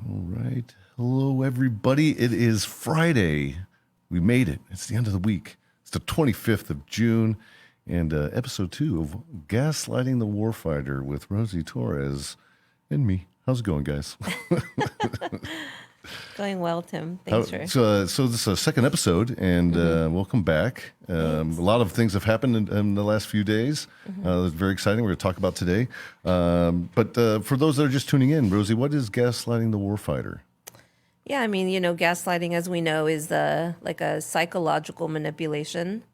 All right. Hello, everybody. It is Friday. We made it. It's the end of the week. It's the 25th of June and episode 2 of Gaslighting The Warfighter with Rosie Torres and me. How's it going, guys? Going well, Tim. Thanks for... So this is a second episode, and welcome back. A lot of things have happened in the last few days. It's very exciting. We're going to talk about today. But for those that are just tuning in, Rosie, what is Gaslighting the Warfighter? Yeah, I mean, gaslighting, as we know, is like a psychological manipulation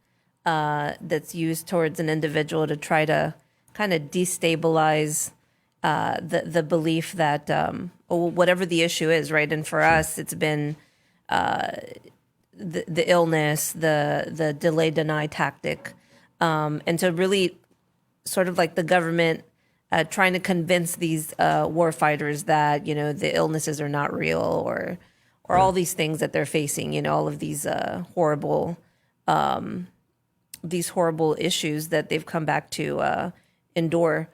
that's used towards an individual to try to kind of destabilize the belief that whatever the issue is, right? And for us, it's been the illness, the delay deny tactic, and so really sort of like the government trying to convince these war fighters that the illnesses are not real or all these things that they're facing, all of these horrible issues that they've come back to endure.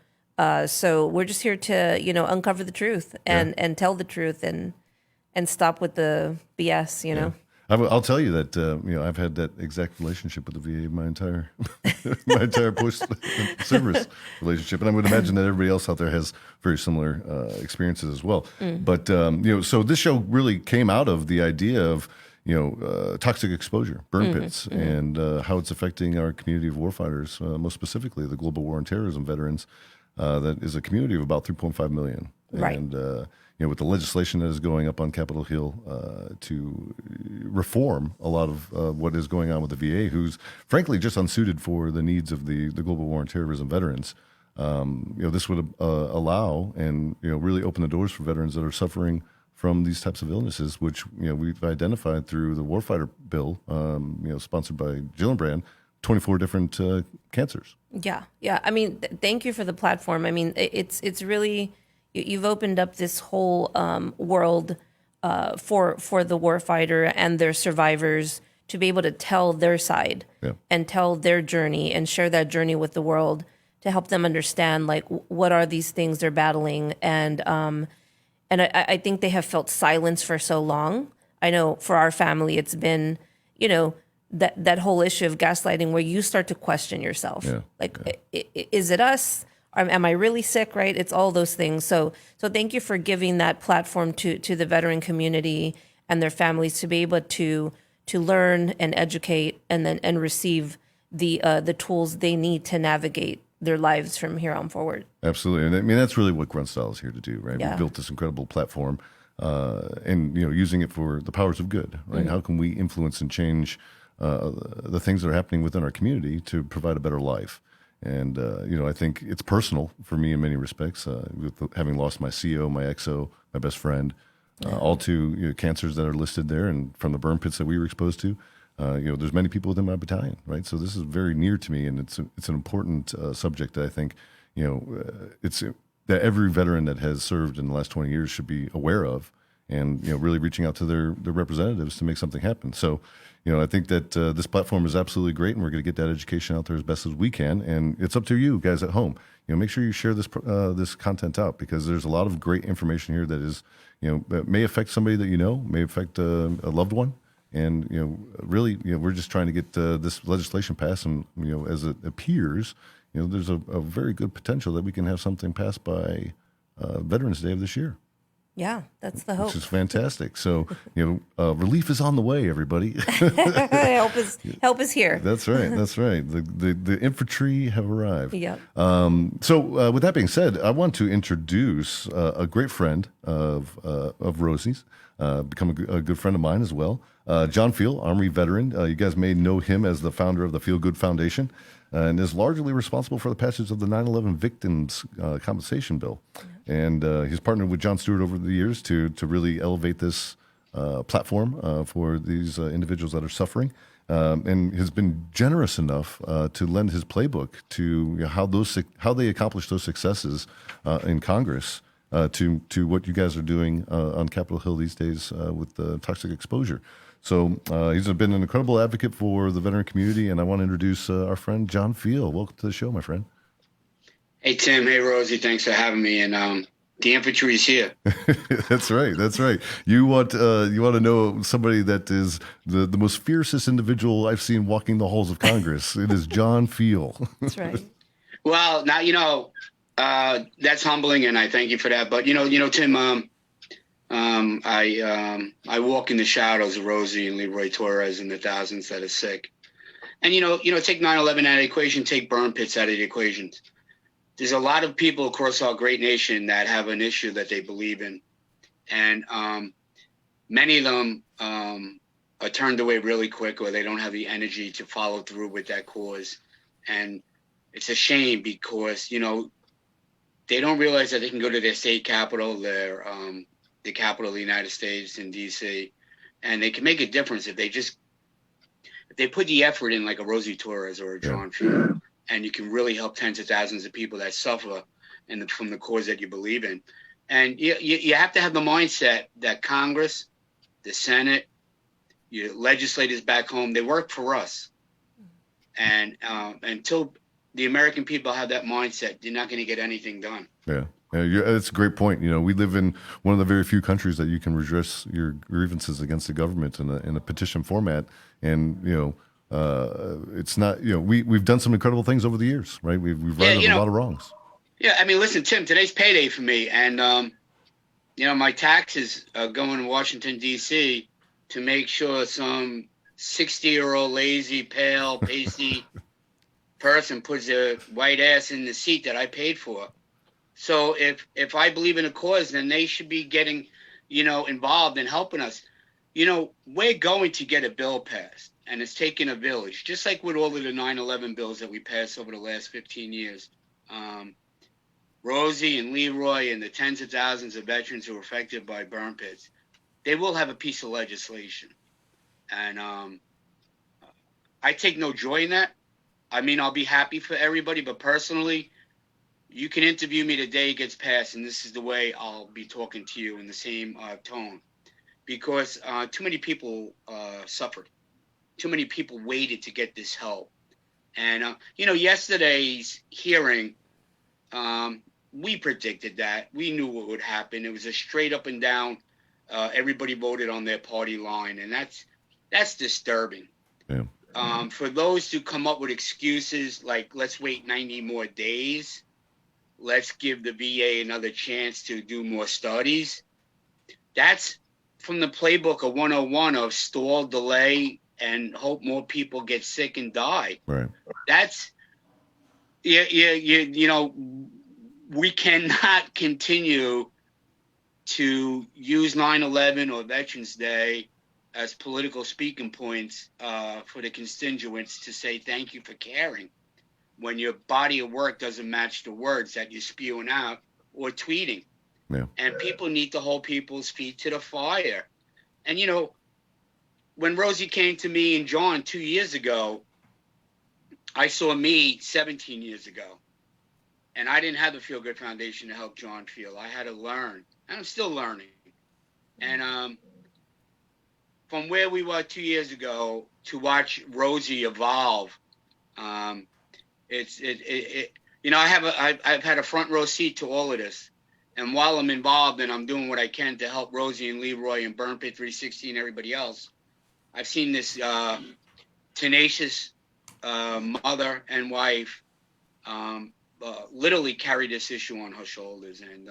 So we're just here to uncover the truth and tell the truth and stop with the BS. I'll tell you that I've had that exact relationship with the VA my entire my entire post-service relationship, and I would imagine that everybody else out there has very similar experiences as well. But so this show really came out of the idea of toxic exposure, burn pits, and how it's affecting our community of warfighters, most specifically the global war on terrorism veterans. That is a community of about 3.5 million, right. And with the legislation that is going up on Capitol Hill to reform a lot of what is going on with the VA, who's frankly just unsuited for the needs of the global war on terrorism veterans. This would allow and really open the doors for veterans that are suffering from these types of illnesses, which we've identified through the Warfighter Bill, sponsored by Gillibrand, 24 different cancers. Yeah. I mean, thank you for the platform. I mean, it's really. You've opened up this whole world for the warfighter and their survivors to be able to tell their side and tell their journey and share that journey with the world to help them understand like what are these things they're battling and I think they have felt silence for so long. I know for our family it's been that whole issue of gaslighting where you start to question yourself is it us? Am I really sick, right? It's all those things. So thank you for giving that platform to the veteran community and their families to be able to learn and educate and receive the tools they need to navigate their lives from here on forward. Absolutely. And I mean, that's really what Grunt Style is here to do, right? Yeah. We built this incredible platform and, using it for the powers of good, right? How can we influence and change the things that are happening within our community to provide a better life? And, I think it's personal for me in many respects, with having lost my CO, my XO, my best friend, all to cancers that are listed there and from the burn pits that we were exposed to. There's many people within my battalion, right? So this is very near to me, and it's an important subject that I think, it's that every veteran that has served in the last 20 years should be aware of and, really reaching out to their representatives to make something happen. So, I think that this platform is absolutely great, and we're going to get that education out there as best as we can. And it's up to you guys at home. Make sure you share this this content out because there's a lot of great information here that is, that may affect somebody that may affect a loved one. And really, we're just trying to get this legislation passed, and as it appears, there's a very good potential that we can have something passed by Veterans Day of this year. Yeah, that's the hope. Which is fantastic. So, relief is on the way, everybody. help is here. That's right. The infantry have arrived. Yeah. So, with that being said, I want to introduce a great friend of Rosie's, become a good friend of mine as well. John Field, Armory veteran. You guys may know him as the founder of the Feel Good Foundation, and is largely responsible for the passage of the 9/11 Victims Compensation Bill. And he's partnered with John Stewart over the years to really elevate this platform for these individuals that are suffering, and has been generous enough to lend his playbook to how they accomplish those successes in Congress to what you guys are doing on Capitol Hill these days with the toxic exposure. So he's been an incredible advocate for the veteran community, and I want to introduce our friend John Field. Welcome to the show, my friend. Hey, Tim. Hey, Rosie. Thanks for having me. And The infantry is here. That's right. That's right. You want to know somebody that is the most fiercest individual I've seen walking the halls of Congress. It is John Feel. That's right. Well, now that's humbling, and I thank you for that. But Tim, I walk in the shadows of Rosie and Leroy Torres and the thousands that are sick. And take 9/11 out of the equation, take burn pits out of the equation. There's a lot of people across our great nation that have an issue that they believe in, and many of them are turned away really quick, or they don't have the energy to follow through with that cause. And it's a shame because they don't realize that they can go to their state capital, the capital of the United States in D.C., and they can make a difference if they put the effort in, like a Rosie Torres or a John Field, and you can really help tens of thousands of people that suffer from the cause that you believe in. And you have to have the mindset that Congress, the Senate, your legislators back home, they work for us. And until the American people have that mindset, you're not going to get anything done. Yeah. That's a great point. We live in one of the very few countries that you can redress your grievances against the government in a petition format. And, it's not, we've done some incredible things over the years, right? We've righted a lot of wrongs. Yeah. I mean, listen, Tim, today's payday for me. And, my taxes are going to Washington, D.C. to make sure some 60-year-old lazy, pale, pasty person puts their white ass in the seat that I paid for. So if I believe in a cause, then they should be getting, involved in helping us. We're going to get a bill passed, and it's taking a village, just like with all of the 9/11 bills that we passed over the last 15 years. Rosie and Leroy and the tens of thousands of veterans who were affected by burn pits, they will have a piece of legislation. And I take no joy in that. I mean, I'll be happy for everybody, but personally, you can interview me the day it gets passed, and this is the way I'll be talking to you in the same tone. Because too many people suffered. Too many people waited to get this help. And, yesterday's hearing, we predicted that. We knew what would happen. It was a straight up and down. Everybody voted on their party line, and that's disturbing. Yeah. For those who come up with excuses like, let's wait 90 more days, let's give the VA another chance to do more studies. That's from the playbook of 101 of stall, delay, and hope more people get sick and die. Right. That's, we cannot continue to use 9/11 or Veterans Day as political speaking points for the constituents to say thank you for caring, when your body of work doesn't match the words that you're spewing out or tweeting. Yeah. And people need to hold people's feet to the fire. And, when Rosie came to me and John 2 years ago, I saw me 17 years ago. And I didn't have the Feel Good Foundation to help John feel. I had to learn. And I'm still learning. And from where we were 2 years ago to watch Rosie evolve, I've had a front row seat to all of this. And while I'm involved and I'm doing what I can to help Rosie and Leroy and Burn Pit 360 and everybody else, I've seen this tenacious mother and wife literally carry this issue on her shoulders. And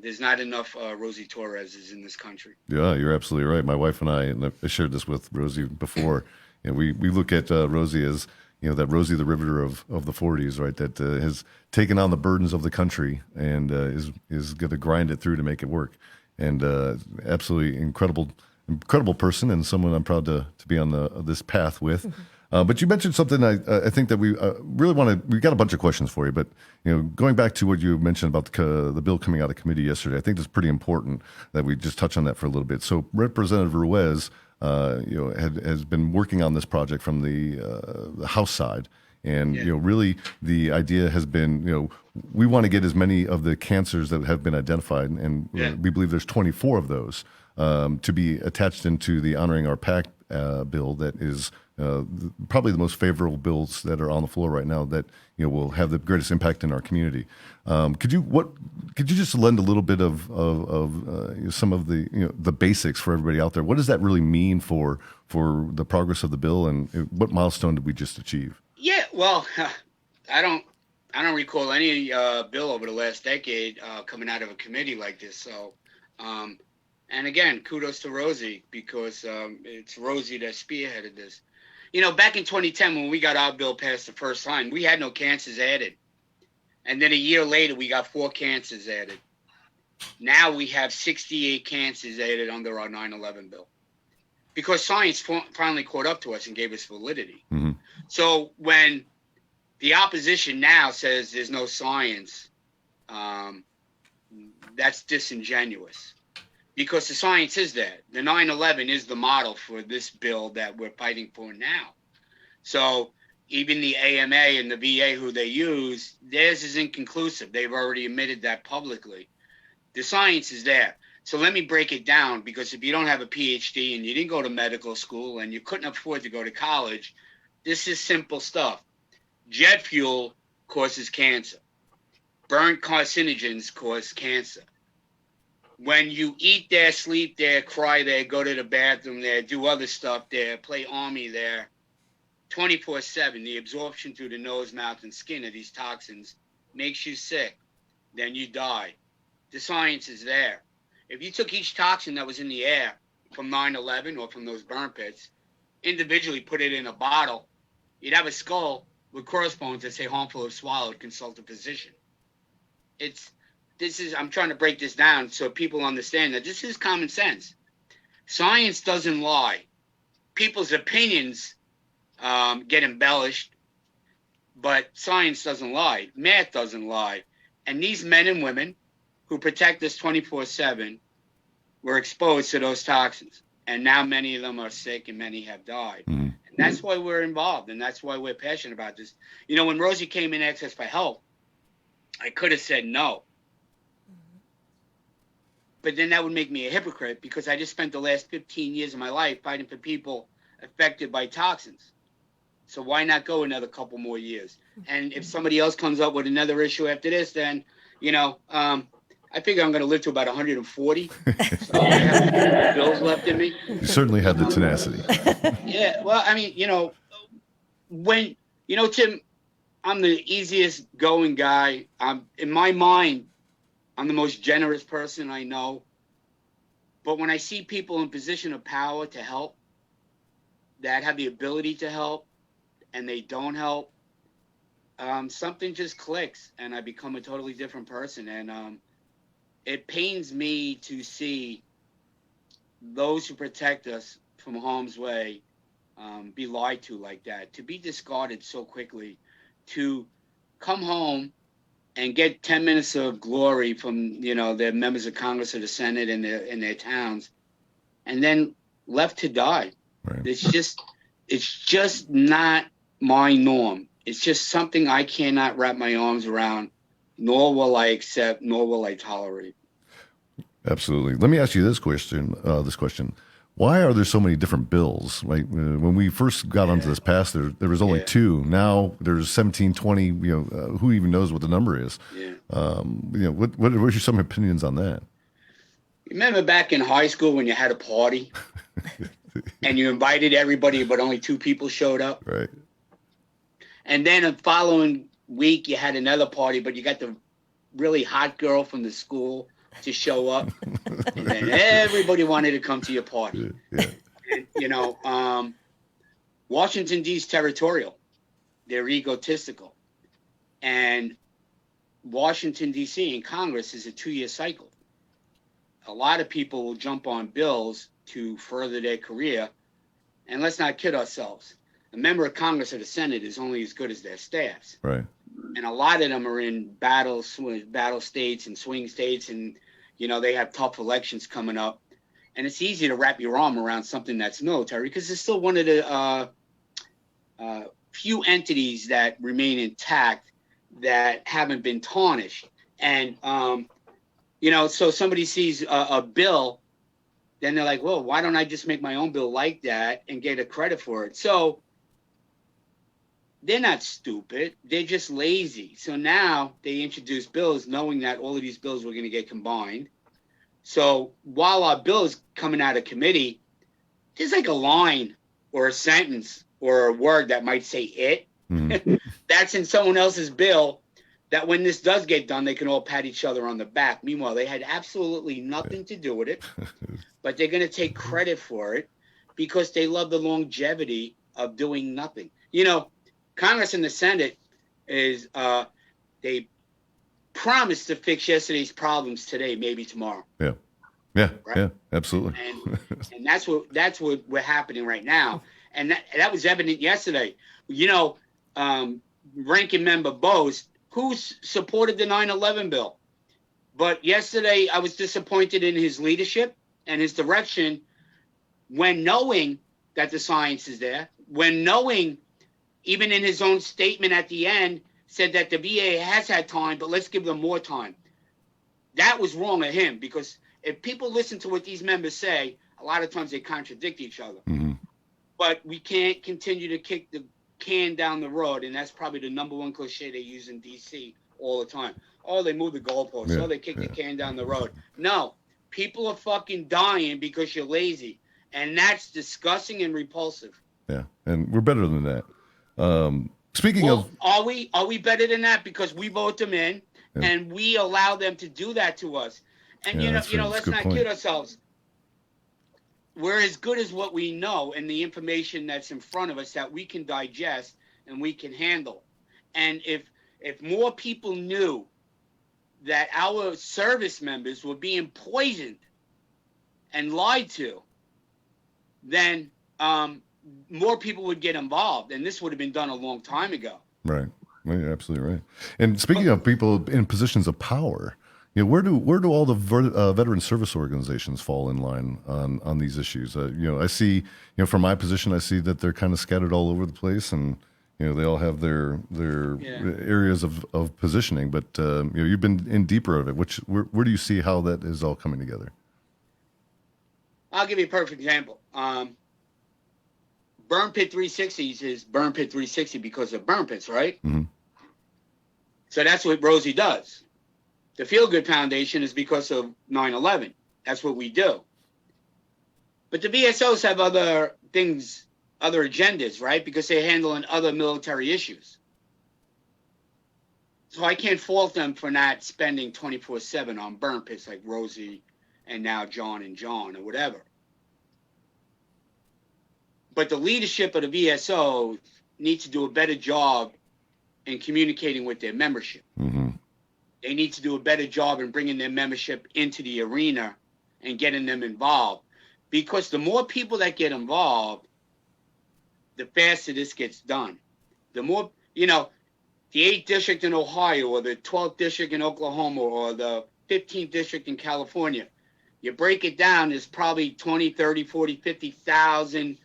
there's not enough Rosie Torreses in this country. Yeah, you're absolutely right. My wife and I shared this with Rosie before, we look at Rosie as, that Rosie the Riveter of the 40s, right? That has taken on the burdens of the country and is going to grind it through to make it work. And absolutely incredible person, and someone I'm proud to be on this path with. But you mentioned something I think that we really want to. We got a bunch of questions for you, but going back to what you mentioned about the bill coming out of committee yesterday, I think it's pretty important that we just touch on that for a little bit. So Representative Ruiz, has been working on this project from the House side, and really the idea has been we want to get as many of the cancers that have been identified, and we believe there's 24 of those to be attached into the Honoring Our PAC bill that is probably the most favorable bills that are on the floor right now that will have the greatest impact in our community. Could you just lend a little bit of some of the basics for everybody out there? What does that really mean for the progress of the bill, and what milestone did we just achieve? Yeah, well, I don't recall any bill over the last decade coming out of a committee like this. So, and again, kudos to Rosie, because it's Rosie that spearheaded this. Back in 2010, when we got our bill passed the first time, we had no cancers added. And then a year later, we got 4 cancers added. Now we have 68 cancers added under our 9/11 bill, because science finally caught up to us and gave us validity. Mm-hmm. So when the opposition now says there's no science, that's disingenuous, because the science is there. The 9/11 is the model for this bill that we're fighting for now. So even the AMA and the VA, who they use, theirs is inconclusive. They've already admitted that publicly. The science is there. So let me break it down, because if you don't have a PhD and you didn't go to medical school and you couldn't afford to go to college, this is simple stuff. Jet fuel causes cancer. Burnt carcinogens cause cancer. When you eat there, sleep there, cry there, go to the bathroom there, do other stuff there, play Army there, 24/7, the absorption through the nose, mouth, and skin of these toxins makes you sick. Then you die. The science is there. If you took each toxin that was in the air from 9/11 or from those burn pits, individually put it in a bottle, you'd have a skull with crossbones that say harmful if swallowed, consult a physician. I'm trying to break this down so people understand that this is common sense. Science doesn't lie. People's opinions get embellished, but science doesn't lie. Math doesn't lie. And these men and women who protect us 24/7 were exposed to those toxins. And now many of them are sick and many have died. Mm-hmm. And that's why we're involved, and that's why we're passionate about this. When Rosie came in Access for Health, I could have said no. But then that would make me a hypocrite, because I just spent the last 15 years of my life fighting for people affected by toxins. So why not go another couple more years? And if somebody else comes up with another issue after this, then, I figure I'm going to live to about 140. So I have bills left in me. You certainly have the tenacity. Yeah. Well, I mean, Tim, I'm the easiest going guy. In my mind, I'm the most generous person I know. But when I see people in position of power to help, that have the ability to help, and they don't help, something just clicks, and I become a totally different person. And it pains me to see those who protect us from harm's way be lied to like that, to be discarded so quickly, to come home and get 10 minutes of glory from their members of Congress or the Senate in their towns, and then left to die. Right. It's just not my norm. It's just something I cannot wrap my arms around, nor will I accept, nor will I tolerate. Absolutely. Let me ask you this question. Why are there so many different bills? Right? When we first got onto this path, there was only 2. Now there's 17, 20. Who even knows what the number is? Yeah. What are some opinions on that? Remember back in high school when you had a party and you invited everybody, but only 2 people showed up? Right. And then the following week you had another party, but you got the really hot girl from the school to show up, and then everybody wanted to come to your party. Yeah. And, Washington, D.C. is territorial. They're egotistical. And Washington, D.C. in Congress is a 2-year cycle. A lot of people will jump on bills to further their career. And let's not kid ourselves. A member of Congress or the Senate is only as good as their staffs. Right. And a lot of them are in battle states and swing states, and they have tough elections coming up. And it's easy to wrap your arm around something that's military, because it's still one of the few entities that remain intact that haven't been tarnished. And so somebody sees a bill, then they're like, well, why don't I just make my own bill like that and get a credit for it? So they're not stupid. They're just lazy. So now they introduce bills knowing that all of these bills were going to get combined. So while our bill is coming out of committee, there's like a line or a sentence or a word that might say it. Mm-hmm. That's in someone else's bill, that when this does get done, they can all pat each other on the back. Meanwhile, they had absolutely nothing to do with it, but they're going to take credit for it because they love the longevity of doing nothing. You know, Congress and the Senate is, they promised to fix yesterday's problems today, maybe tomorrow. Yeah. Yeah. Right? Yeah, absolutely. And that's what we're happening right now. And that was evident yesterday. You know, Ranking Member Bose, who supported the 9/11 bill. But yesterday I was disappointed in his leadership and his direction when knowing that the science is there, when knowing, even in his own statement at the end, said that the VA has had time, but let's give them more time. That was wrong of him, because if people listen to what these members say, a lot of times they contradict each other. Mm-hmm. But we can't continue to kick the can down the road, and that's probably the number one cliche they use in D.C. all the time. Oh, they move the goalposts. Yeah, they kick the can down the road. No, people are fucking dying because you're lazy, and that's disgusting and repulsive. Yeah, and we're better than that. Speaking of, are we better than that? Because we vote them in, and we allow them to do that to us. And let's not kid ourselves. We're as good as what we know and the information that's in front of us that we can digest and we can handle. And if more people knew that our service members were being poisoned and lied to, then more people would get involved, and this would have been done a long time ago. Right. Well, you're absolutely right. And speaking of people in positions of power, where do all the veteran service organizations fall in line on these issues? I see, from my position, I see that they're kind of scattered all over the place, and they all have their areas of positioning. But you've been in deeper of it. Where do you see how that is all coming together? I'll give you a perfect example. Burn Pit 360s is Burn Pit 360 because of burn pits, right? Mm-hmm. So that's what Rosie does. The Feel Good Foundation is because of 9/11. That's what we do. But the VSOs have other things, other agendas, right? Because they're handling other military issues. So I can't fault them for not spending 24/7 on burn pits like Rosie and now John and John or whatever. But the leadership of the VSO needs to do a better job in communicating with their membership. Mm-hmm. They need to do a better job in bringing their membership into the arena and getting them involved. Because the more people that get involved, the faster this gets done. The more, the 8th district in Ohio or the 12th district in Oklahoma or the 15th district in California, you break it down, there's probably 20, 30, 40, 50,000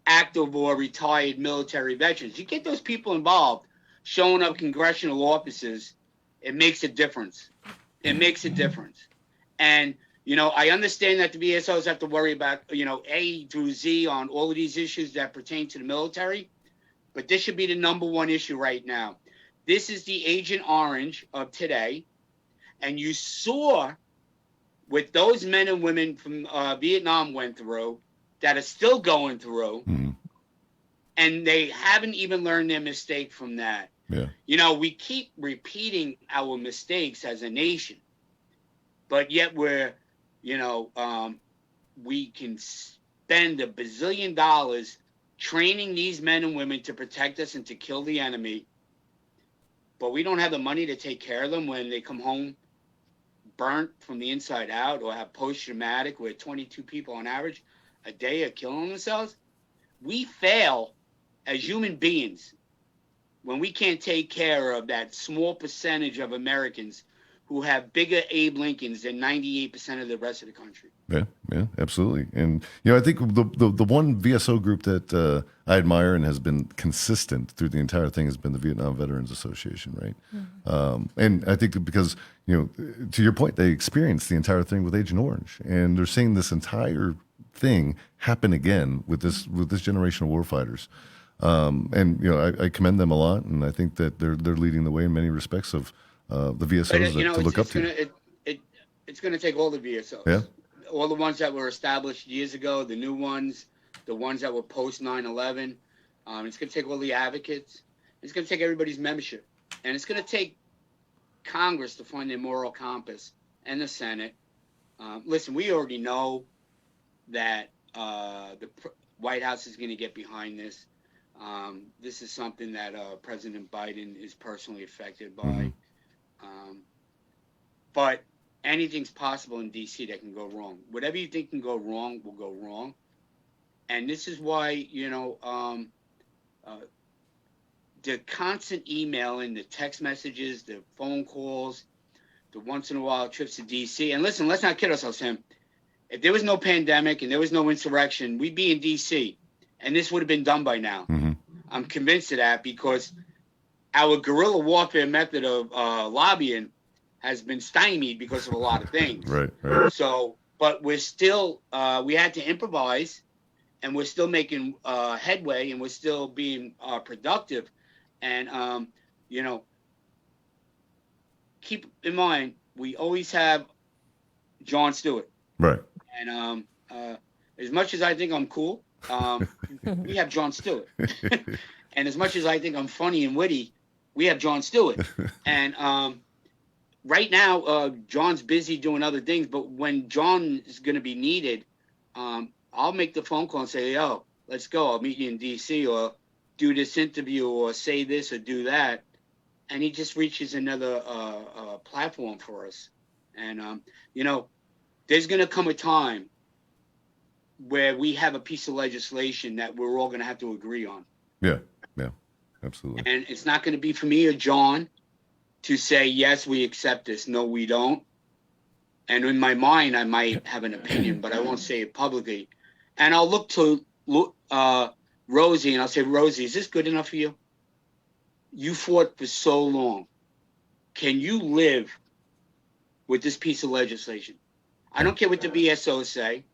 active or retired military veterans. You get those people involved, showing up congressional offices, it makes a difference. It makes a difference. And, I understand that the VSOs have to worry about, A through Z on all of these issues that pertain to the military, but this should be the number one issue right now. This is the Agent Orange of today, and you saw what those men and women from Vietnam went through, that are still going through, mm-hmm. and they haven't even learned their mistake from that. Yeah. We keep repeating our mistakes as a nation, but yet we're, we can spend $1 bazillion training these men and women to protect us and to kill the enemy, but we don't have the money to take care of them when they come home burnt from the inside out or have post-traumatic, where 22 people on average a day are killing themselves. We fail as human beings when we can't take care of that small percentage of Americans who have bigger Abe Lincolns than 98% of the rest of the country. Yeah, absolutely. And, I think the one VSO group that I admire and has been consistent through the entire thing has been the Vietnam Veterans Association, right? Mm-hmm. And I think because, to your point, they experienced the entire thing with Agent Orange, and they're seeing this entire thing happen again with this generation of warfighters. And I commend them a lot, and I think that they're leading the way in many respects of the VSOs to look up to. It's going to take all the VSOs. Yeah. All the ones that were established years ago, the new ones, the ones that were post 9/11. It's going to take all the advocates. It's going to take everybody's membership. And it's going to take Congress to find their moral compass, and the Senate. Listen, we already know that the White House is going to get behind this. This is something that President Biden is personally affected by. But anything's possible in D.C. that can go wrong. Whatever you think can go wrong will go wrong. And this is why, the constant emailing, the text messages, the phone calls, the once in a while trips to D.C. And listen, let's not kid ourselves, Sam. If there was no pandemic and there was no insurrection, we'd be in D.C. and this would have been done by now. I'm convinced of that because our guerrilla warfare method of lobbying has been stymied because of a lot of things. Right. So, but we're still, we had to improvise, and we're still making headway, and we're still being productive. And, keep in mind, we always have Jon Stewart. Right. And as much as I think I'm cool, we have Jon Stewart. And as much as I think I'm funny and witty, we have Jon Stewart. And right now, John's busy doing other things. But when Jon is going to be needed, I'll make the phone call and say, yo, let's go. I'll meet you in D.C. or do this interview or say this or do that. And he just reaches another platform for us. And, there's going to come a time where we have a piece of legislation that we're all going to have to agree on. Yeah, absolutely. And it's not going to be for me or Jon to say, yes, we accept this. No, we don't. And in my mind, I might have an opinion, but I won't say it publicly. And I'll look to Rosie and I'll say, Rosie, is this good enough for you? You fought for so long. Can you live with this piece of legislation? I don't care what the VSOs say,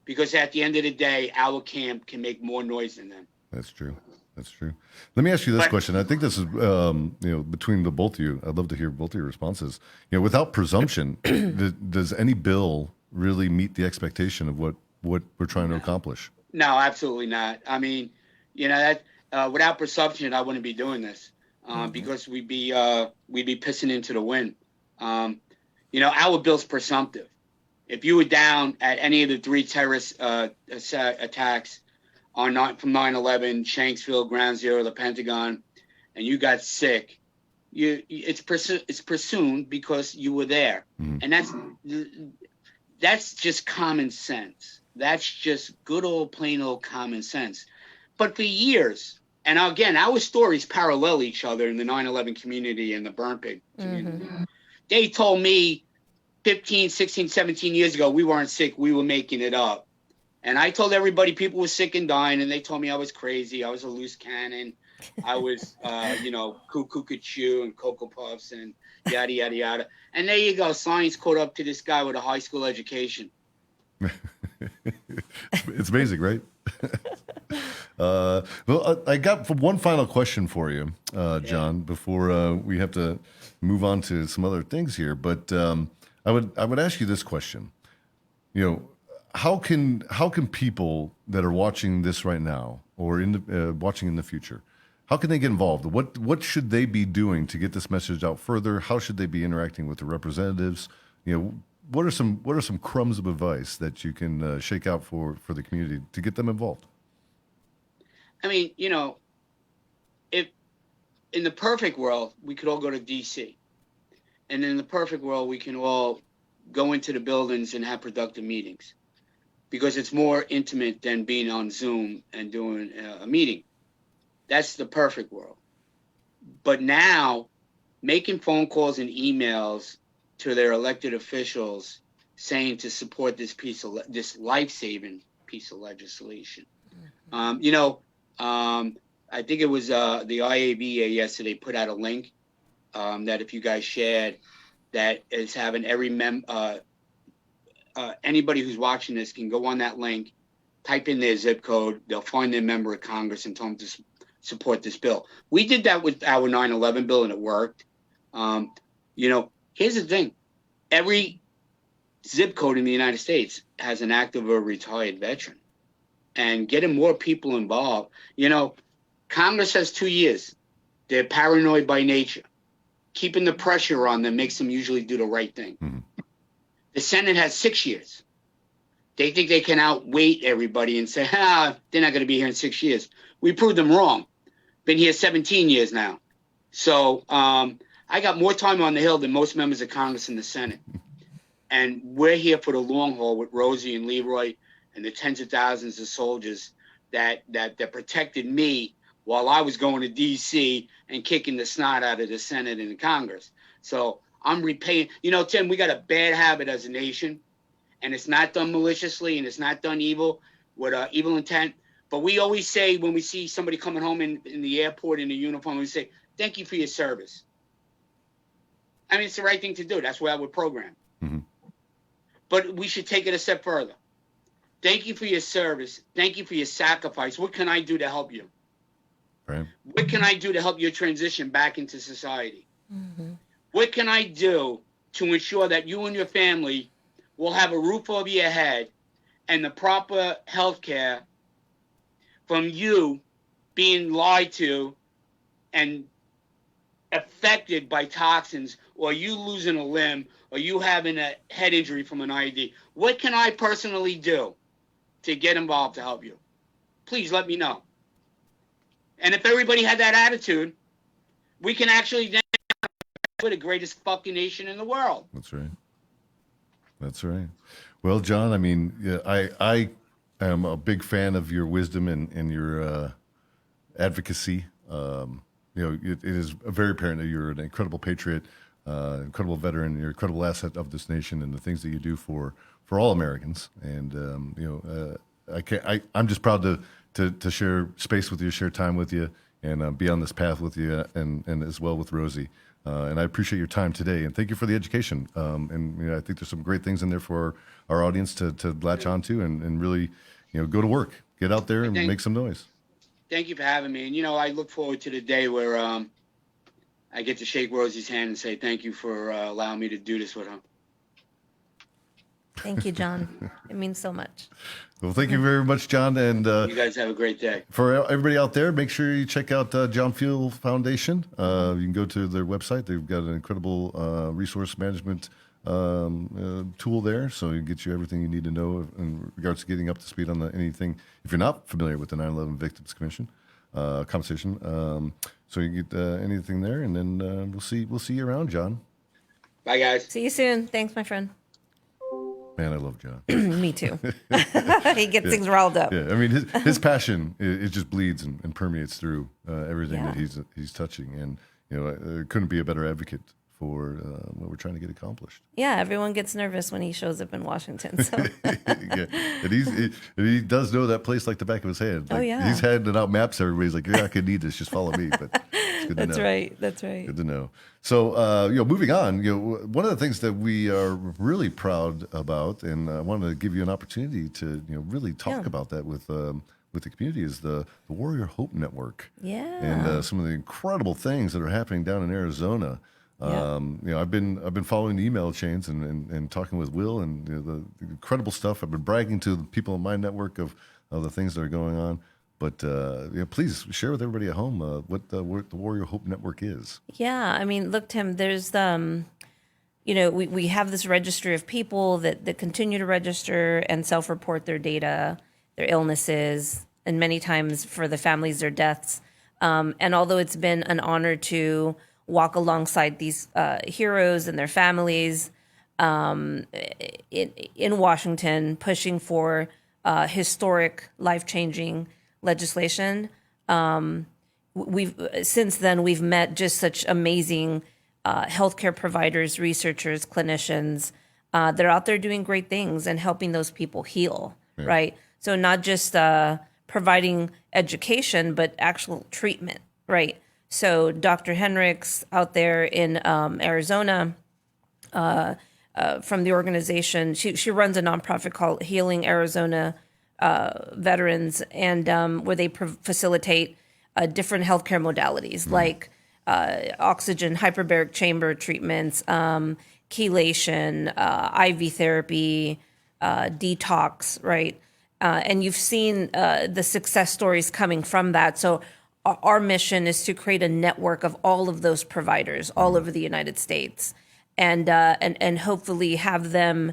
because at the end of the day, our camp can make more noise than them. That's true. Let me ask you this question. I think this is, between the both of you, I'd love to hear both of your responses. Without presumption, does any bill really meet the expectation of what we're trying to accomplish? No, absolutely not. I mean, that without presumption, I wouldn't be doing this because we'd be pissing into the wind. Our bill's presumptive. If you were down at any of the 3 terrorist attacks from 9/11, Shanksville, Ground Zero, the Pentagon, and you got sick, it's presumed because you were there, and that's just common sense. That's just good old plain old common sense. But for years, and again, our stories parallel each other in the 9/11 community and the burn pit community. They told me 15, 16, 17 years ago, we weren't sick. We were making it up. And I told everybody people were sick and dying, and they told me I was crazy. I was a loose cannon. I was, cuckoo and Cocoa Puffs and yada, yada, yada. And there you go. Science caught up to this guy with a high school education. It's amazing, right? Well, I got one final question for you, Jon, before we have to move on to some other things here. But I would ask you this question. How can people that are watching this right now or watching in the future, how can they get involved? What should they be doing to get this message out further? How should they be interacting with the representatives? What are some crumbs of advice that you can shake out for the community to get them involved? I mean, if in the perfect world, we could all go to D.C. And in the perfect world, we can all go into the buildings and have productive meetings because it's more intimate than being on Zoom and doing a meeting. That's the perfect world. But now, making phone calls and emails to their elected officials saying to support this life-saving piece of legislation. I think it was the IABA yesterday put out a link that if you guys shared, that is having anybody who's watching this can go on that link, type in their zip code, they'll find their member of Congress and tell them to support this bill. We did that with our 9/11 bill, and it worked. Here's the thing. Every zip code in the United States has an active or retired veteran. And getting more people involved. Congress has 2 years. They're paranoid by nature. Keeping the pressure on them makes them usually do the right thing. Mm-hmm. The Senate has 6 years. They think they can outweight everybody and say, they're not going to be here in 6 years. We proved them wrong. Been here 17 years now. So I got more time on the Hill than most members of Congress in the Senate. And we're here for the long haul with Rosie and Leroy and the tens of thousands of soldiers that protected me while I was going to D.C. and kicking the snot out of the Senate and the Congress. So I'm repaying. Tim, we got a bad habit as a nation, and it's not done maliciously and it's not done evil with evil intent. But we always say when we see somebody coming home in the airport in a uniform, we say, thank you for your service. I mean, it's the right thing to do. That's why we're programmed. Mm-hmm. But we should take it a step further. Thank you for your service. Thank you for your sacrifice. What can I do to help you? Right. What can I do to help your transition back into society? Mm-hmm. What can I do to ensure that you and your family will have a roof over your head and the proper health care from you being lied to and affected by toxins, or you losing a limb, or you having a head injury from an IED? What can I personally do to get involved to help you? Please let me know. And if everybody had that attitude, we can actually then be the greatest fucking nation in the world. That's right. That's right. Well, John, I mean, I am a big fan of your wisdom and your advocacy. It is very apparent that you're an incredible patriot, incredible veteran, you're an incredible asset of this nation and the things that you do for all Americans. And, I'm just proud to share space with you, share time with you, and be on this path with you and as well with Rosie. And I appreciate your time today, and thank you for the education. I think there's some great things in there for our audience to latch onto and really, go to work, get out there and make some noise. Thank you for having me. And, I look forward to the day where I get to shake Rosie's hand and say thank you for allowing me to do this with her. Thank you, John. It means so much. Well, thank you very much, John. And you guys have a great day. For everybody out there, make sure you check out John Fuel Foundation. You can go to their website. They've got an incredible resource management tool there, so it gets you everything you need to know in regards to getting up to speed on anything. If you're not familiar with the 9/11 Victims Commission compensation, so you get anything there, and then we'll see you around, John. Bye, guys. See you soon. Thanks, my friend. Man, I love John. Me too. He gets things riled up. Yeah, I mean his passion it just bleeds and permeates through everything that he's touching, and there couldn't be a better advocate for what we're trying to get accomplished. Yeah, everyone gets nervous when he shows up in Washington. So. Yeah. And he does know that place like the back of his hand. Like, he's handing out maps. Everybody's like, "You're not gonna need this. Just follow me." But it's good to know. That's right. Good to know. So moving on. One of the things that we are really proud about, and I wanted to give you an opportunity to really talk about that with the community, is the Warrior Hope Network. Yeah. And some of the incredible things that are happening down in Arizona. I've been following the email chains and talking with Will and the incredible stuff. I've been bragging to the people in my network of the things that are going on. But please share with everybody at home what the Warrior Hope Network is. Yeah, I mean, look, Tim, there's we have this registry of people that continue to register and self-report their data, their illnesses, and many times for the families, their deaths. And although it's been an honor to walk alongside these heroes and their families in Washington, pushing for historic, life-changing legislation. Since then we've met just such amazing healthcare providers, researchers, clinicians that are out there doing great things and helping those people heal, right? So not just providing education, but actual treatment, right? So Dr. Hendricks out there in Arizona from the organization, she runs a nonprofit called Healing Arizona Veterans, and where they facilitate different healthcare modalities like oxygen, hyperbaric chamber treatments, chelation, IV therapy, detox, right? And you've seen the success stories coming from that. So our mission is to create a network of all of those providers all over the United States, and hopefully have them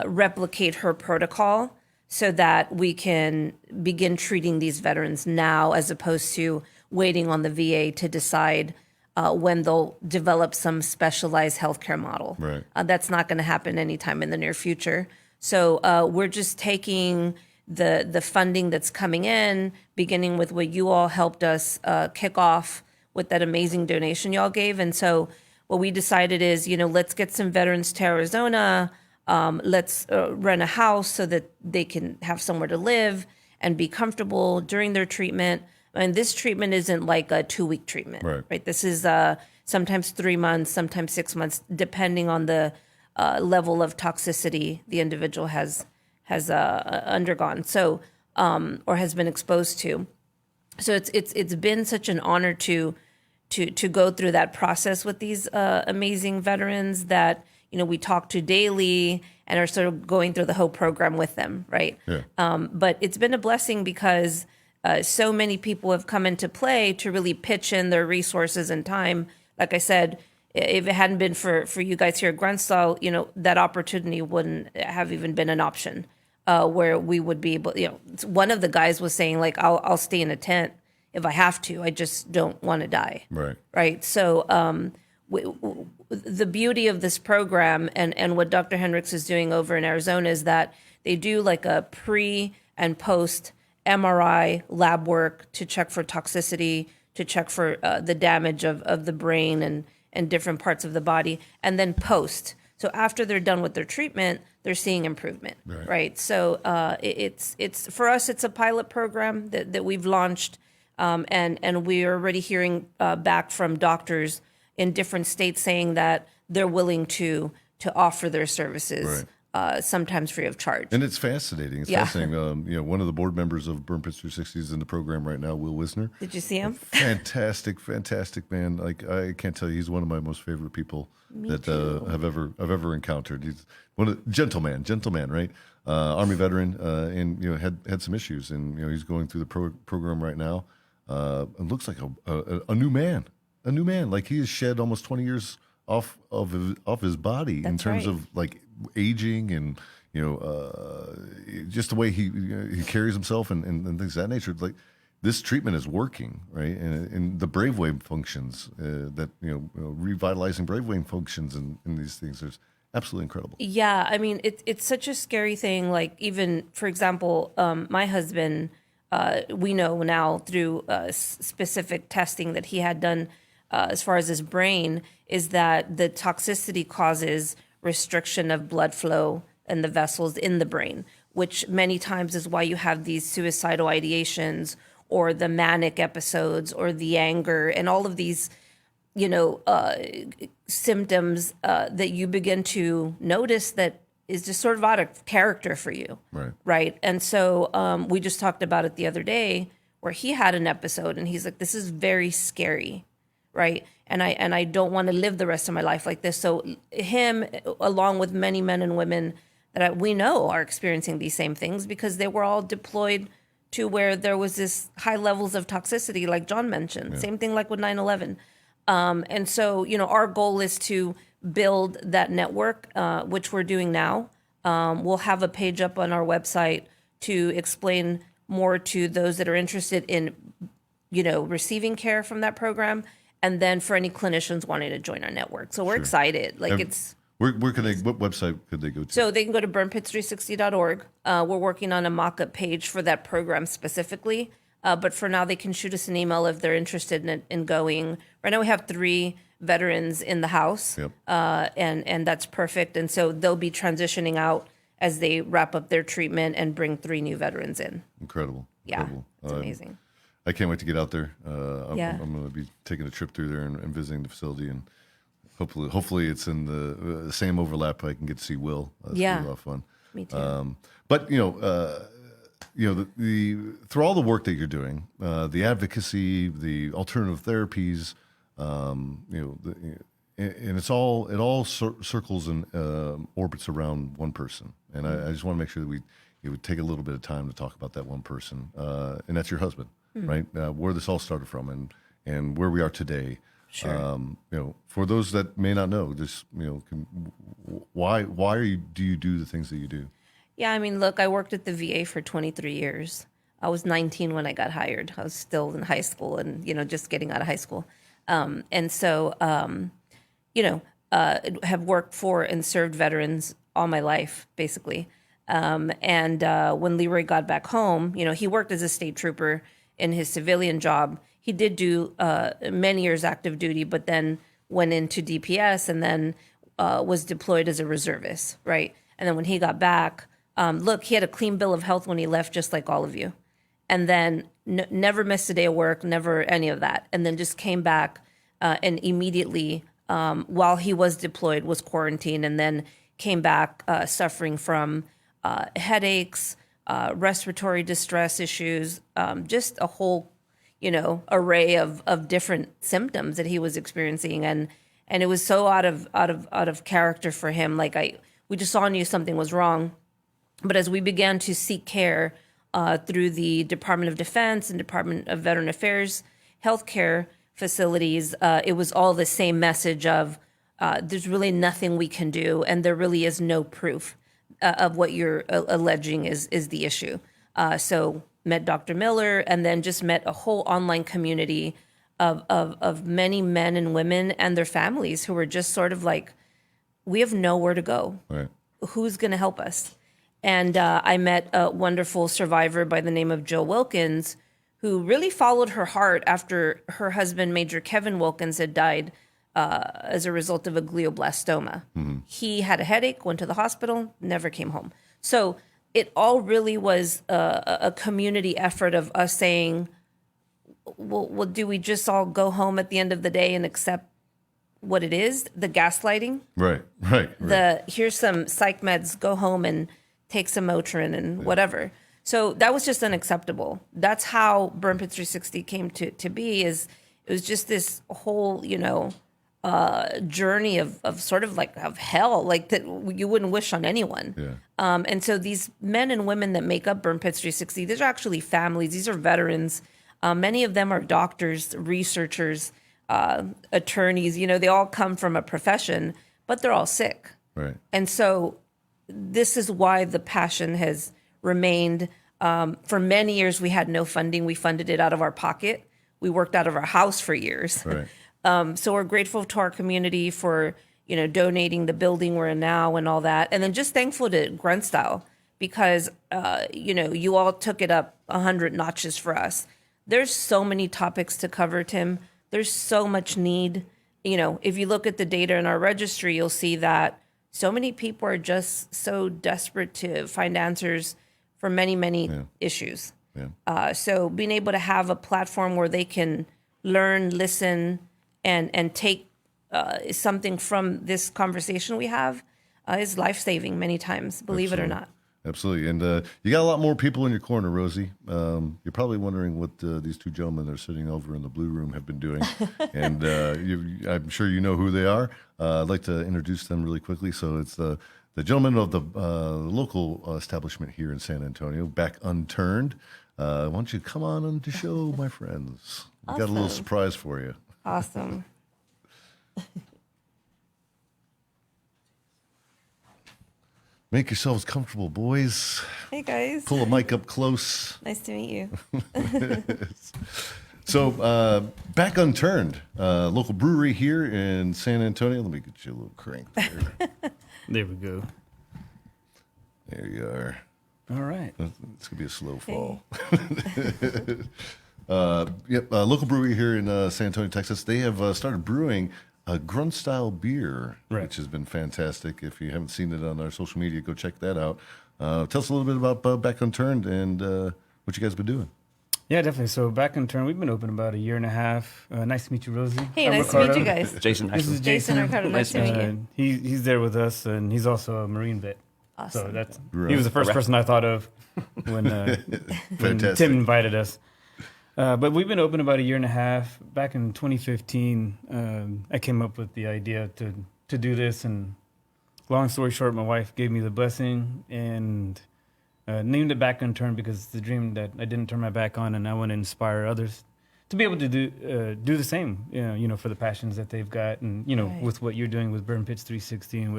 replicate her protocol so that we can begin treating these veterans now, as opposed to waiting on the VA to decide when they'll develop some specialized healthcare model. Right. That's not going to happen anytime in the near future. So we're just taking the funding that's coming in, beginning with what you all helped us kick off with that amazing donation y'all gave. And so what we decided is, let's get some veterans to Arizona. Let's rent a house so that they can have somewhere to live and be comfortable during their treatment. And this treatment isn't like a 2-week treatment, right? This is sometimes 3 months, sometimes 6 months, depending on the level of toxicity the individual has undergone, so or has been exposed to. So it's been such an honor to go through that process with these amazing veterans that we talk to daily and are sort of going through the whole program with them, right? Yeah. But it's been a blessing because so many people have come into play to really pitch in their resources and time. Like I said, if it hadn't been for you guys here at Grunstall, that opportunity wouldn't have even been an option. Where we would be able, one of the guys was saying, like, I'll stay in a tent if I have to. I just don't want to die. Right. Right. So the beauty of this program and what Dr. Hendricks is doing over in Arizona is that they do like a pre and post MRI lab work to check for toxicity, to check for the damage of the brain and different parts of the body, and then post. So after they're done with their treatment, they're seeing improvement, right? So it's for us, it's a pilot program that we've launched, and we are already hearing back from doctors in different states saying that they're willing to offer their services, sometimes free of charge. And it's fascinating. It's fascinating. One of the board members of Burn Pits 360 is in the program right now, Will Wisner. Did you see him? Fantastic man. Like, I can't tell you, he's one of my most favorite people that I've ever encountered. He's one of gentleman, right? Army veteran, and had some issues, and he's going through the program right now. It looks like a new man. Like, he has shed almost 20 years off his body. That's in terms right. of like aging and just the way he carries himself and things of that nature. It's like, this treatment is working, right? And the brainwave functions that revitalizing brainwave functions and these things are absolutely incredible. Yeah, I mean, it's such a scary thing. Like, even for example, my husband, we know now through specific testing that he had done as far as his brain, is that the toxicity causes restriction of blood flow in the vessels in the brain, which many times is why you have these suicidal ideations or the manic episodes or the anger and all of these, symptoms that you begin to notice that is just sort of out of character for you. Right. And so we just talked about it the other day where he had an episode and he's like, this is very scary. Right. And I don't want to live the rest of my life like this. So him, along with many men and women that we know are experiencing these same things because they were all deployed to where there was this high levels of toxicity, like John mentioned. Yeah. Same thing like with 9/11. And so, our goal is to build that network, which we're doing now. We'll have a page up on our website to explain more to those that are interested in, receiving care from that program. And then for any clinicians wanting to join our network. So we're excited. Like, where can they, what website could they go to? So they can go to burnpits360.org. We're working on a mock-up page for that program specifically. But for now, they can shoot us an email if they're interested in going. Right now we have 3 veterans in the house. Yep. And that's perfect. And so they'll be transitioning out as they wrap up their treatment and bring 3 new veterans in. Incredible. Yeah, it's amazing. I can't wait to get out there. I'm going to be taking a trip through there and visiting the facility, and hopefully it's in the same overlap. I can get to see Will. That's a lot of fun. Me too. But through all the work that you're doing, the advocacy, the alternative therapies, and it all circles and orbits around one person. And I just want to make sure that we would take a little bit of time to talk about that one person, and that's your husband, right? Where this all started from, and where we are today. Sure. For those that may not know, just why do you do the things that you do? Yeah, I mean, look, I worked at the VA for 23 years. I was 19 when I got hired. I was still in high school and, just getting out of high school. And so, have worked for and served veterans all my life, basically. And when Leroy got back home, he worked as a state trooper in his civilian job. He did do many years active duty, but then went into DPS and then was deployed as a reservist, right? And then when he got back, he had a clean bill of health when he left, just like all of you. And then never missed a day of work, never any of that. And then just came back and immediately, while he was deployed, was quarantined, and then came back suffering from headaches, respiratory distress issues, just a whole array of different symptoms that he was experiencing, and it was so out of character for him. We just all knew something was wrong, but as we began to seek care through the Department of Defense and Department of Veteran Affairs healthcare facilities, it was all the same message of there's really nothing we can do, and there really is no proof of what you're alleging is the issue. So met Dr. Miller, and then just met a whole online community of many men and women and their families who were just sort of like, we have nowhere to go. Right. Who's going to help us? And I met a wonderful survivor by the name of Jill Wilkins, who really followed her heart after her husband, Major Kevin Wilkins, had died as a result of a glioblastoma. Mm-hmm. He had a headache, went to the hospital, never came home. So it all really was a community effort of us saying, well, do we just all go home at the end of the day and accept what it is? The gaslighting? Right. Here's some psych meds, go home and take some Motrin and whatever. So that was just unacceptable. That's how Burn Pit 360 came to be. It was just this whole, journey of sort of like of hell, like that you wouldn't wish on anyone. Yeah. And so these men and women that make up Burn Pit 360, these are actually families. These are veterans. Many of them are doctors, researchers, attorneys. They all come from a profession, but they're all sick. Right. And so this is why the passion has remained. For many years, we had no funding. We funded it out of our pocket. We worked out of our house for years. Right. So we're grateful to our community for, donating the building we're in now and all that. And then just thankful to Grunt Style because, you all took it up 100 notches for us. There's so many topics to cover, Tim. There's so much need. If you look at the data in our registry, you'll see that so many people are just so desperate to find answers for many, many issues. Yeah. So being able to have a platform where they can learn, listen, and take something from this conversation we have is life-saving many times, believe it or not. Absolutely. And you got a lot more people in your corner, Rosie. You're probably wondering what these two gentlemen that are sitting over in the blue room have been doing. And I'm sure you know who they are. I'd like to introduce them really quickly. So it's the gentleman of the local establishment here in San Antonio, Back Unturned. Why don't you come on the show, my friends? We got a little surprise for you. Awesome. Make yourselves comfortable, boys. Hey, guys. Pull a mic up close. Nice to meet you. So, Back Unturned, local brewery here in San Antonio. Let me get you a little crank there. There we go. There you are. All right. It's going to be a slow fall. Local brewery here in San Antonio, Texas. They have started brewing a grunt style beer, which has been fantastic. If you haven't seen it on our social media, go check that out. Tell us a little bit about Back Unturned and what you guys been doing. Yeah, definitely. So Back Unturned, we've been open about a year and a half. Nice to meet you, Rosie. Hey, I'm nice Ricardo. to meet you guys. Jason, This is Jason. Ricardo, nice to meet you. He's there with us, and he's also a Marine vet. Awesome. So that's Right. he was the first person I thought of when Fantastic. Tim invited us. But we've been open about a year and a half. Back in 2015, I came up with the idea to do this, and long story short, my wife gave me the blessing and named it Back on Turn because it's the dream that I didn't turn my back on, and I want to inspire others to be able to do the same, for the passions that they've got, and Right. with what you're doing with Burn Pitch 360 and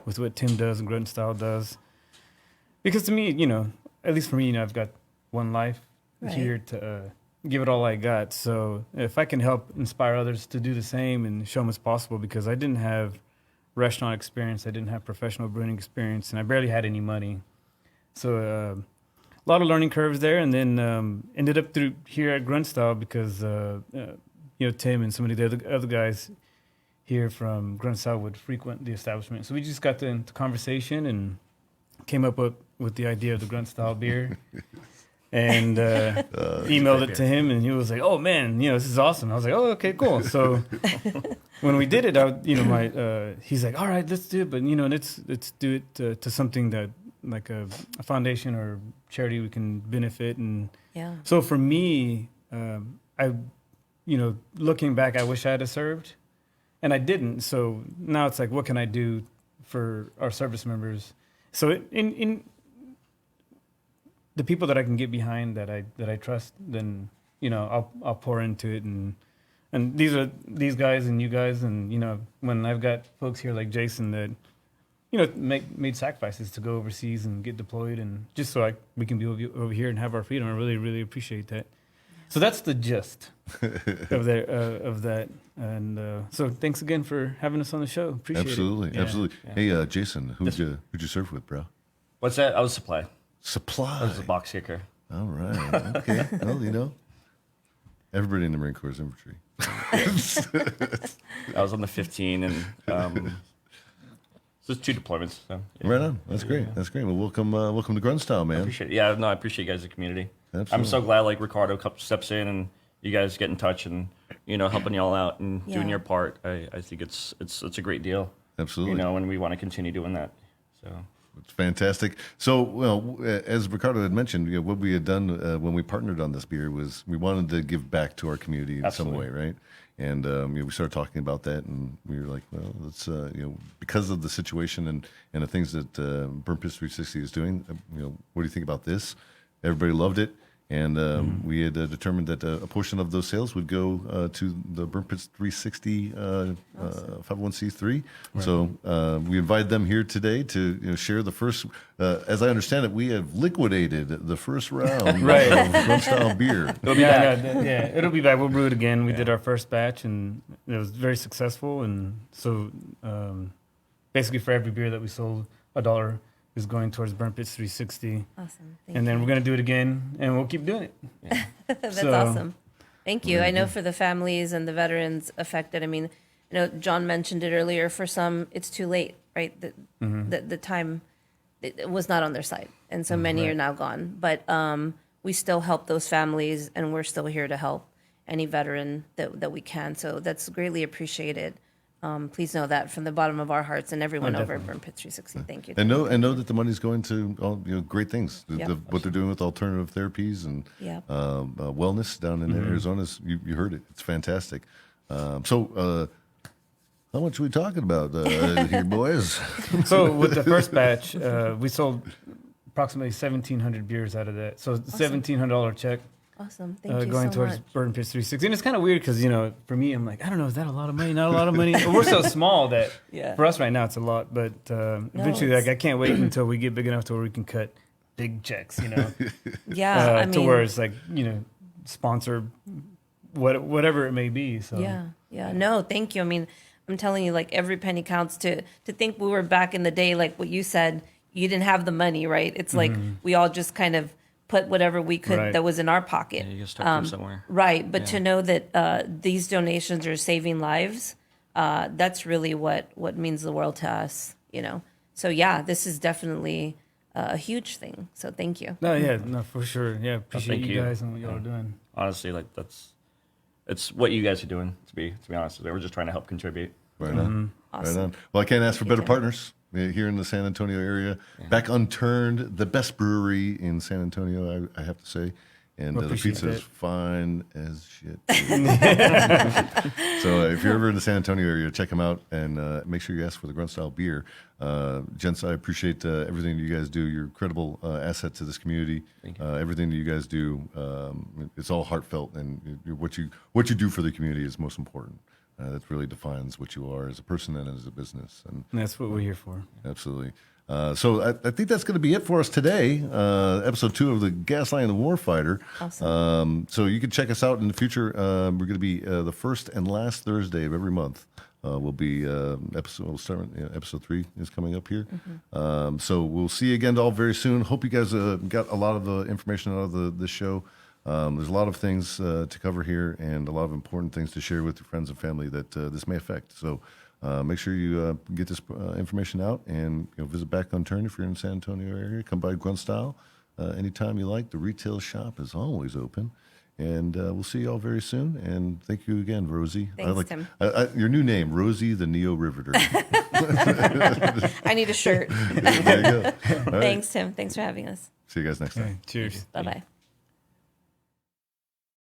with what Tim does and Grunt Style does. Because to me, at least for me, I've got one life Right. here to give it all I got. So if I can help inspire others to do the same and show them it's possible, because I didn't have restaurant experience, I didn't have professional brewing experience, and I barely had any money. So a lot of learning curves there, and then ended up through here at Grunt Style because Tim and some of the other guys here from Grunt Style would frequent the establishment. So we just got into conversation and came up with the idea of the Grunt Style beer. And emailed it to him, and he was like, "Oh man, this is awesome." I was like, "Oh, okay, cool." So when we did it, he's like, "All right, let's do it, but let's do it to something that like a foundation or charity we can benefit." And Yeah. so for me, looking back, I wish I had served, and I didn't. So now it's like, what can I do for our service members? So in the people that I can get behind that I trust, then I'll pour into it, and these are these guys and you guys, and when I've got folks here like Jason that made sacrifices to go overseas and get deployed, and just so we can be over here and have our freedom. I really, really appreciate that. So that's the gist of that. And so thanks again for having us on the show. Appreciate Absolutely, it. Yeah, absolutely. yeah. Hey, Jason, who'd you serve with, bro? What's that? I was supply. Supply. I was a box kicker. All right. Okay. Well, everybody in the Marine Corps is infantry. I was on the 15, and so it's 2 deployments. So, yeah. Right on. That's great. That's great. Well, welcome to Grunt Style, I man. appreciate it. Yeah, no, I appreciate you guys, the community. Absolutely. I'm so glad Ricardo steps in and you guys get in touch and helping y'all out and doing your part. I think it's a great deal. Absolutely. And we want to continue doing that. So. It's fantastic. So, well, as Ricardo had mentioned, what we had done when we partnered on this beer was we wanted to give back to our community in some way, right? And we started talking about that, and we were like, well, let's because of the situation and the things that Burn Pitch 360 is doing, what do you think about this? Everybody loved it. And we had determined that a portion of those sales would go to the Burn Pitch 360 501c3. Right. So we invited them here today to share the first. As I understand it, we have liquidated the first round of Grunt Style beer. It'll be back. It'll be back. We'll brew it again. We did our first batch, and it was very successful. And so basically for every beer that we sold, $1 is going towards Burn Pitch 360. Awesome. And then we're going to do it again, and we'll keep doing it. Yeah. That's awesome. Thank you. I know for the families and the veterans affected, John mentioned it earlier, for some, it's too late, right? The time it was not on their side. And so many are now gone. But we still help those families, and we're still here to help any veteran that we can. So that's greatly appreciated. Please know that from the bottom of our hearts, and everyone over at Burn Pitch 360. Thank you. And know that the money's going to all great things. What they're doing with alternative therapies and wellness down in Arizona, you heard it. It's fantastic. So how much are we talking about here, boys? So with the first batch, we sold approximately 1,700 beers out of that. So $1,700 check. Awesome. Thank you going so towards much. Burn Pitch 360. And it's kind of weird because, for me, I'm like, I don't know, is that a lot of money? Not a lot of money. But we're so small that for us right now, it's a lot. But eventually, I can't wait until we get big enough to where we can cut big checks, to where it's like, sponsor whatever it may be. So Yeah. No, thank you. I'm telling you, every penny counts. To think we were back in the day, like what you said, you didn't have the money, right? It's like we all just kind of put whatever we could that was in our pocket. Yeah, you gotta start from somewhere. Right, but to know that these donations are saving lives, that's really what means the world to us, So this is definitely a huge thing. So thank you. No, for sure. Yeah, appreciate you guys and what y'all are doing. Honestly, it's what you guys are doing. To be honest, we're just trying to help contribute. Right on. Awesome. Right on. Well, I can't ask for better partners. here in the San Antonio area. Back Unturned, the best brewery in San Antonio, I have to say. And the Appreciate pizza is that. fine as shit. So if you're ever in the San Antonio area, check them out and make sure you ask for the Grunt Style beer. Gents, I appreciate everything you guys do. You're a credible asset to this community. Everything that you guys do, it's all heartfelt, and what you do for the community is most important. That really defines what you are as a person and as a business. And that's what we're here for. absolutely. So I think that's going to be it for us today. Episode 2 of the Gaslighting The Warfighter. Awesome. So you can check us out in the future. We're going to be the first and last Thursday of every month. Will be episode 3 is coming up here. So we'll see you again all very soon. Hope you guys got a lot of the information out of this show. There's a lot of things to cover here and a lot of important things to share with your friends and family that this may affect. So make sure you get this information out and visit Back Unturned if you're in the San Antonio area. Come by Grunt Style anytime you like. The retail shop is always open. And we'll see you all very soon. And thank you again, Rosie. Thanks, Tim. Your new name, Rosie the Neo Riveter. I need a shirt. There you go. All right. Thanks, Tim. Thanks for having us. See you guys next time. Cheers. Bye-bye.